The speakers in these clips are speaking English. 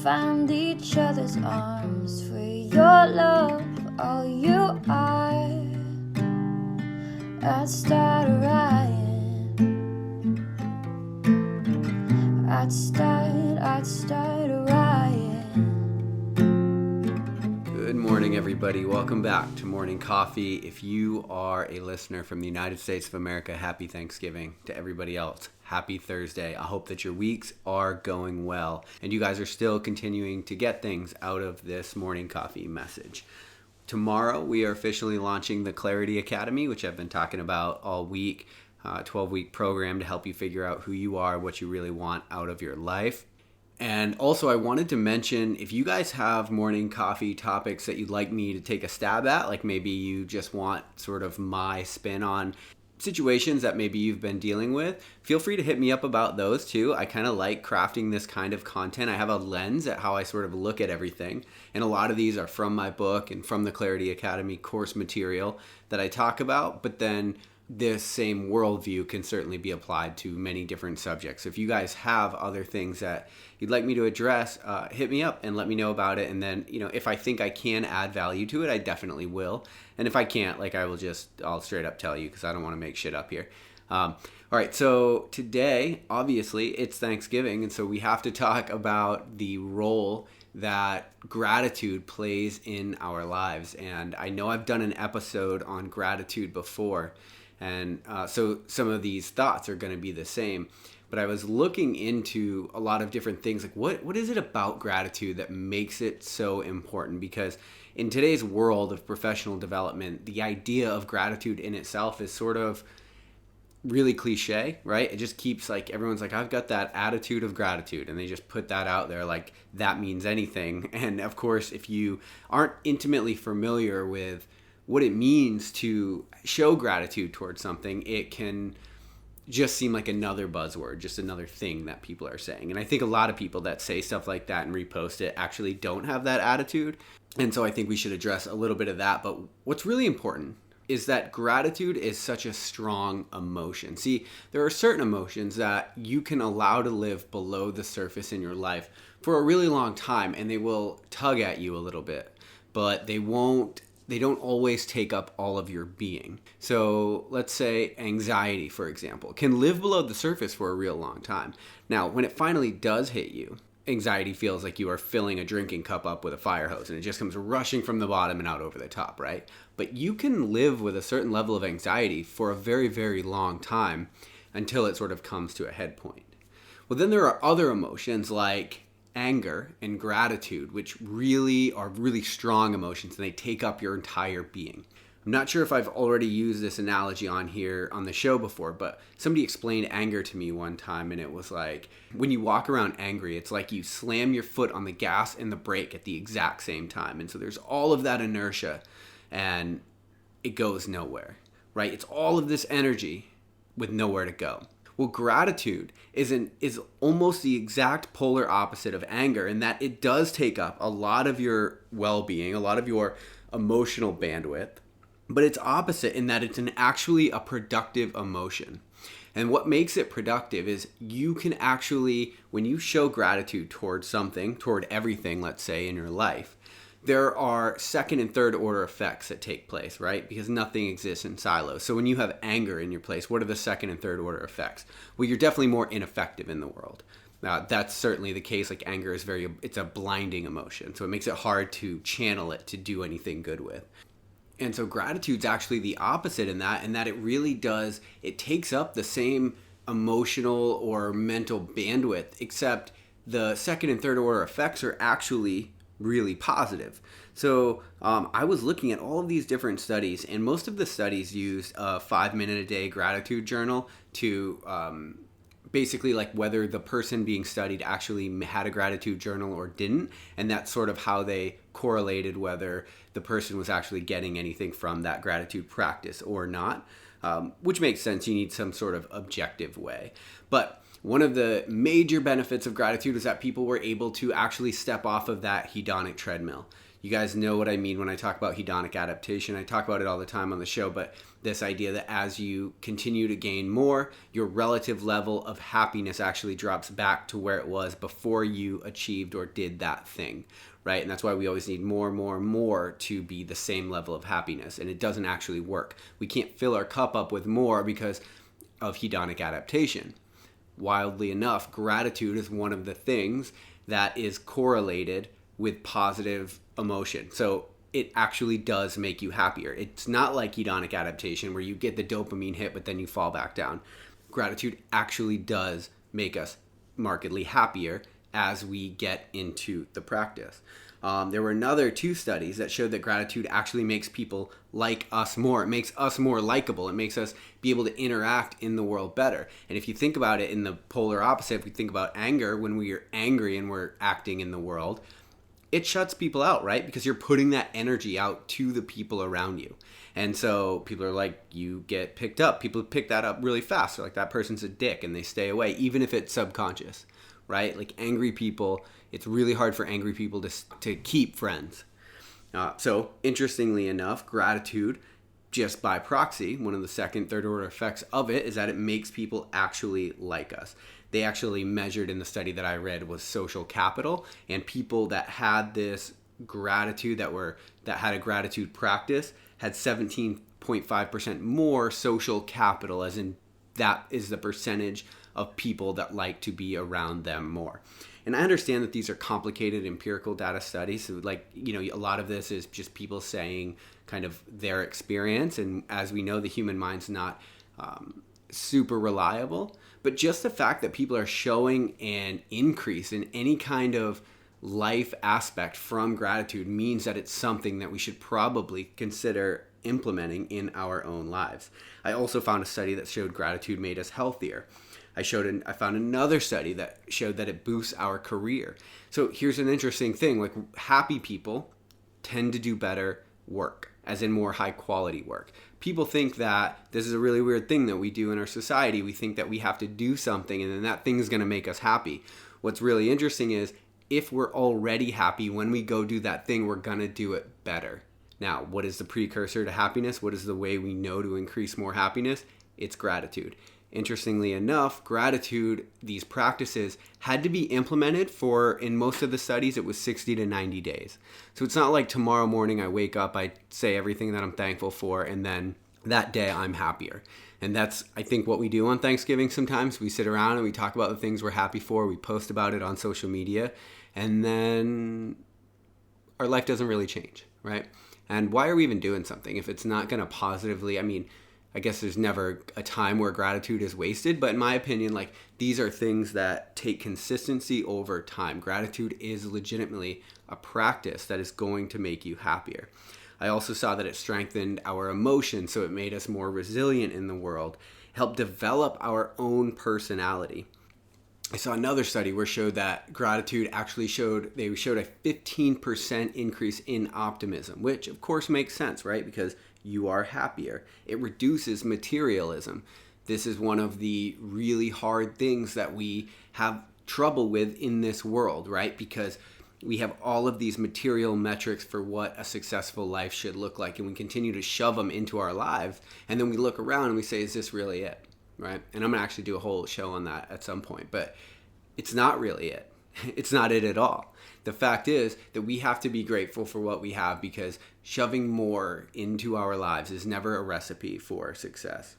find each other's arms, for your love, all you are. I'd start a riot. I'd start a riot. Good morning, everybody. Welcome back to Morning Coffee. If you are a listener from the United States of America, happy Thanksgiving. To everybody else, happy Thursday. I hope that your weeks are going well and you guys are still continuing to get things out of this Morning Coffee message. Tomorrow, we are officially launching the Clarity Academy, which I've been talking about all week. 12-week program to help you figure out who you are, what you really want out of your life. And also, I wanted to mention, if you guys have morning coffee topics that you'd like me to take a stab at, like maybe you just want sort of my spin on situations that maybe you've been dealing with, feel free to hit me up about those too. I kind of like crafting this kind of content. I have a lens at how I sort of look at everything. And a lot of these are from my book and from the Clarity Academy course material that I talk about. But then this same worldview can certainly be applied to many different subjects. If you guys have other things that you'd like me to address, hit me up and let me know about it. And then, if I think I can add value to it, I definitely will. And if I can't, I'll straight up tell you, because I don't want to make shit up here. All right, so today, obviously, it's Thanksgiving. And so we have to talk about the role that gratitude plays in our lives. And I know I've done an episode on gratitude before. And so some of these thoughts are going to be the same. But I was looking into a lot of different things. Like, what is it about gratitude that makes it so important? Because in today's world of professional development, the idea of gratitude in itself is sort of really cliche, right? It just keeps everyone's like, I've got that attitude of gratitude. And they just put that out there like that means anything. And of course, if you aren't intimately familiar with what it means to show gratitude towards something, it can just seem like another buzzword, just another thing that people are saying. And I think a lot of people that say stuff like that and repost it actually don't have that attitude. And so I think we should address a little bit of that. But what's really important is that gratitude is such a strong emotion. See, there are certain emotions that you can allow to live below the surface in your life for a really long time, and they will tug at you a little bit, but they don't always take up all of your being. So let's say anxiety, for example, can live below the surface for a real long time. Now, when it finally does hit you, anxiety feels like you are filling a drinking cup up with a fire hose and it just comes rushing from the bottom and out over the top, right? But you can live with a certain level of anxiety for a very, very long time until it sort of comes to a head point. Well, then there are other emotions like anger and gratitude, which really are really strong emotions, and they take up your entire being. I'm not sure if I've already used this analogy on here on the show before, but somebody explained anger to me one time, and it was like, when you walk around angry, it's like you slam your foot on the gas and the brake at the exact same time. And so there's all of that inertia, and it goes nowhere, right? It's all of this energy with nowhere to go. Well, gratitude is almost the exact polar opposite of anger, in that it does take up a lot of your well-being, a lot of your emotional bandwidth, but it's opposite in that it's actually a productive emotion. And what makes it productive is you can actually, when you show gratitude towards something, toward everything, let's say, in your life, there are second and third order effects that take place, right? Because nothing exists in silos. So when you have anger in your place, what are the second and third order effects? Well, you're definitely more ineffective in the world. That's certainly the case. Like, anger is it's a blinding emotion. So it makes it hard to channel it to do anything good with. And so gratitude's actually the opposite in that it really does, it takes up the same emotional or mental bandwidth, except the second and third order effects are actually really positive. So I was looking at all of these different studies, and most of the studies used a 5-minute-a-day gratitude journal to basically like whether the person being studied actually had a gratitude journal or didn't, and that's sort of how they correlated whether the person was actually getting anything from that gratitude practice or not, which makes sense. You need some sort of objective way. But one of the major benefits of gratitude is that people were able to actually step off of that hedonic treadmill. You guys know what I mean when I talk about hedonic adaptation. I talk about it all the time on the show, but this idea that as you continue to gain more, your relative level of happiness actually drops back to where it was before you achieved or did that thing, right? And that's why we always need more to be the same level of happiness. And it doesn't actually work. We can't fill our cup up with more because of hedonic adaptation. Wildly enough, gratitude is one of the things that is correlated with positive emotion. So it actually does make you happier. It's not like hedonic adaptation where you get the dopamine hit but then you fall back down. Gratitude actually does make us markedly happier as we get into the practice. There were another 2 studies that showed that gratitude actually makes people like us more. It makes us more likable. It makes us be able to interact in the world better. And if you think about it in the polar opposite, if we think about anger, when we are angry and we're acting in the world, it shuts people out, right? Because you're putting that energy out to the people around you. And so people are like, you get picked up. People pick that up really fast. They're like, that person's a dick, and they stay away, even if it's subconscious, right? Like angry people, it's really hard for angry people to keep friends. So interestingly enough, gratitude, just by proxy, one of the second, third order effects of it is that it makes people actually like us. They actually measured in the study that I read was social capital, and people that had this gratitude, that had a gratitude practice, had 17.5% more social capital, as in that is the percentage of people that like to be around them more. And I understand that these are complicated empirical data studies. So a lot of this is just people saying kind of their experience. And as we know, the human mind's not super reliable. But just the fact that people are showing an increase in any kind of life aspect from gratitude means that it's something that we should probably consider implementing in our own lives. I also found a study that showed gratitude made us healthier. I found another study that showed that it boosts our career. So here's an interesting thing, like happy people tend to do better work, as in more high quality work. People think that this is a really weird thing that we do in our society. We think that we have to do something and then that thing is going to make us happy. What's really interesting is if we're already happy, when we go do that thing, we're going to do it better. Now, what is the precursor to happiness? What is the way we know to increase more happiness? It's gratitude. Interestingly enough, gratitude, these practices had to be implemented in most of the studies, it was 60 to 90 days. So it's not like tomorrow morning I wake up, I say everything that I'm thankful for, and then that day I'm happier. And that's, I think, what we do on Thanksgiving sometimes. We sit around and we talk about the things we're happy for, we post about it on social media, and then our life doesn't really change, right? And why are we even doing something if it's not going to positively, I guess there's never a time where gratitude is wasted, but in my opinion, these are things that take consistency over time. Gratitude is legitimately a practice that is going to make you happier. I also saw that it strengthened our emotions, so it made us more resilient in the world, helped develop our own personality. I saw another study where showed that gratitude actually showed a 15% increase in optimism, which of course makes sense, right? Because you are happier. It reduces materialism. This is one of the really hard things that we have trouble with in this world, right? Because we have all of these material metrics for what a successful life should look like, and we continue to shove them into our lives, and then we look around and we say, is this really it? Right? And I'm going to actually do a whole show on that at some point, but it's not really it. It's not it at all. The fact is that we have to be grateful for what we have, because shoving more into our lives is never a recipe for success.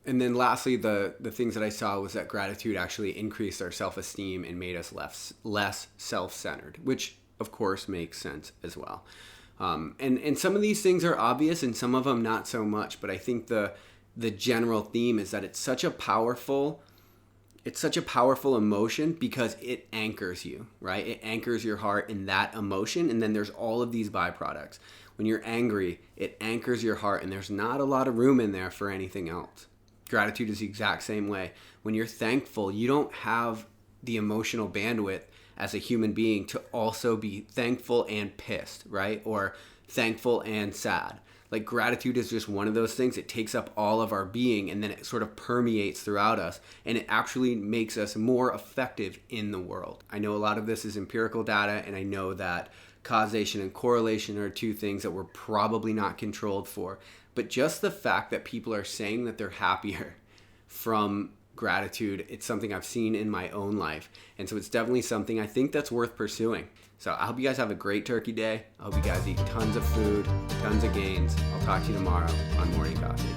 And then lastly, the things that I saw was that gratitude actually increased our self-esteem and made us less self-centered, which of course makes sense as well. And some of these things are obvious and some of them not so much, but I think the general theme is that it's such a powerful emotion because it anchors you, right? It anchors your heart in that emotion, and then there's all of these byproducts. When you're angry, it anchors your heart, and there's not a lot of room in there for anything else. Gratitude is the exact same way. When you're thankful, you don't have the emotional bandwidth as a human being to also be thankful and pissed, right? Or thankful and sad. Like, gratitude is just one of those things. It takes up all of our being, and then it sort of permeates throughout us, and it actually makes us more effective in the world. I know a lot of this is empirical data, and I know that causation and correlation are two things that we're probably not controlled for. But just the fact that people are saying that they're happier from gratitude, it's something I've seen in my own life. And so it's definitely something I think that's worth pursuing. So I hope you guys have a great turkey day. I hope you guys eat tons of food, tons of gains. I'll talk to you tomorrow on Morning Coffee.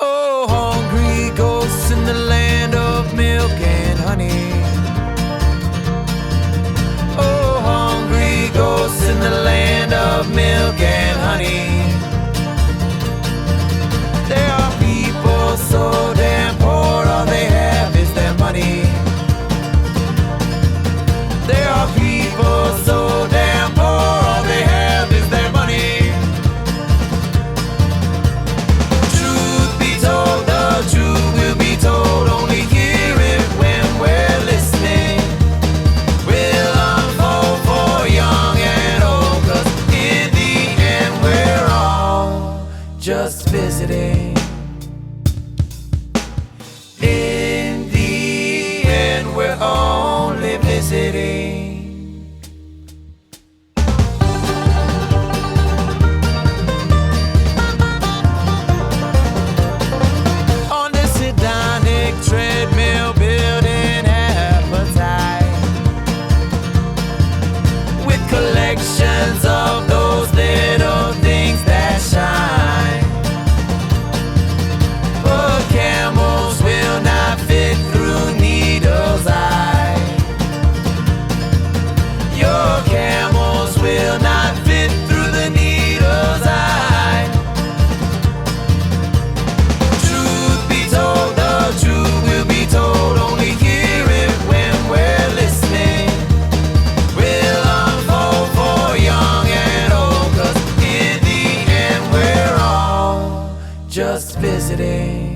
Oh, hungry ghosts in the land of milk and honey. Oh, hungry ghosts in the land of milk and honey. There are people so damn poor, all they have is their money. There are people so damn poor, all they have is their money. Truth be told, the truth will be told, only hear it when we're listening. We'll unfold for young and old, 'cause in the end we're all just visiting. In the end we're only visiting. On this hedonic treadmill, building appetite with collections of those little things that shine. But camels will not fit through needle's eye. Your camels will not fit through the needle's eye. Truth be told, the truth will be told, only hear it when we're listening. We'll unfold for young and old, 'cause in the end we're all just visiting.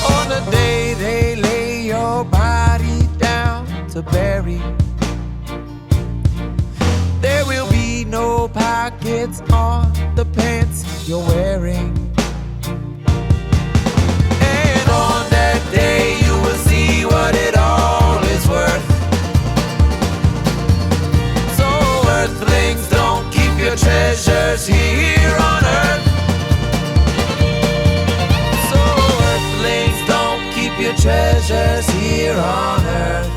On the day they lay your body down to bury, there will be no pockets on the pants you're wearing. And on that day you will see what it all is worth. So earthlings, don't keep your treasures here on earth. So earthlings, don't keep your treasures here on earth.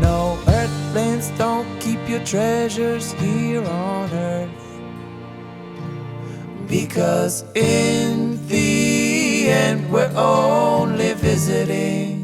No, earthlings, don't keep your treasures here on earth. Because in the end we're only visiting.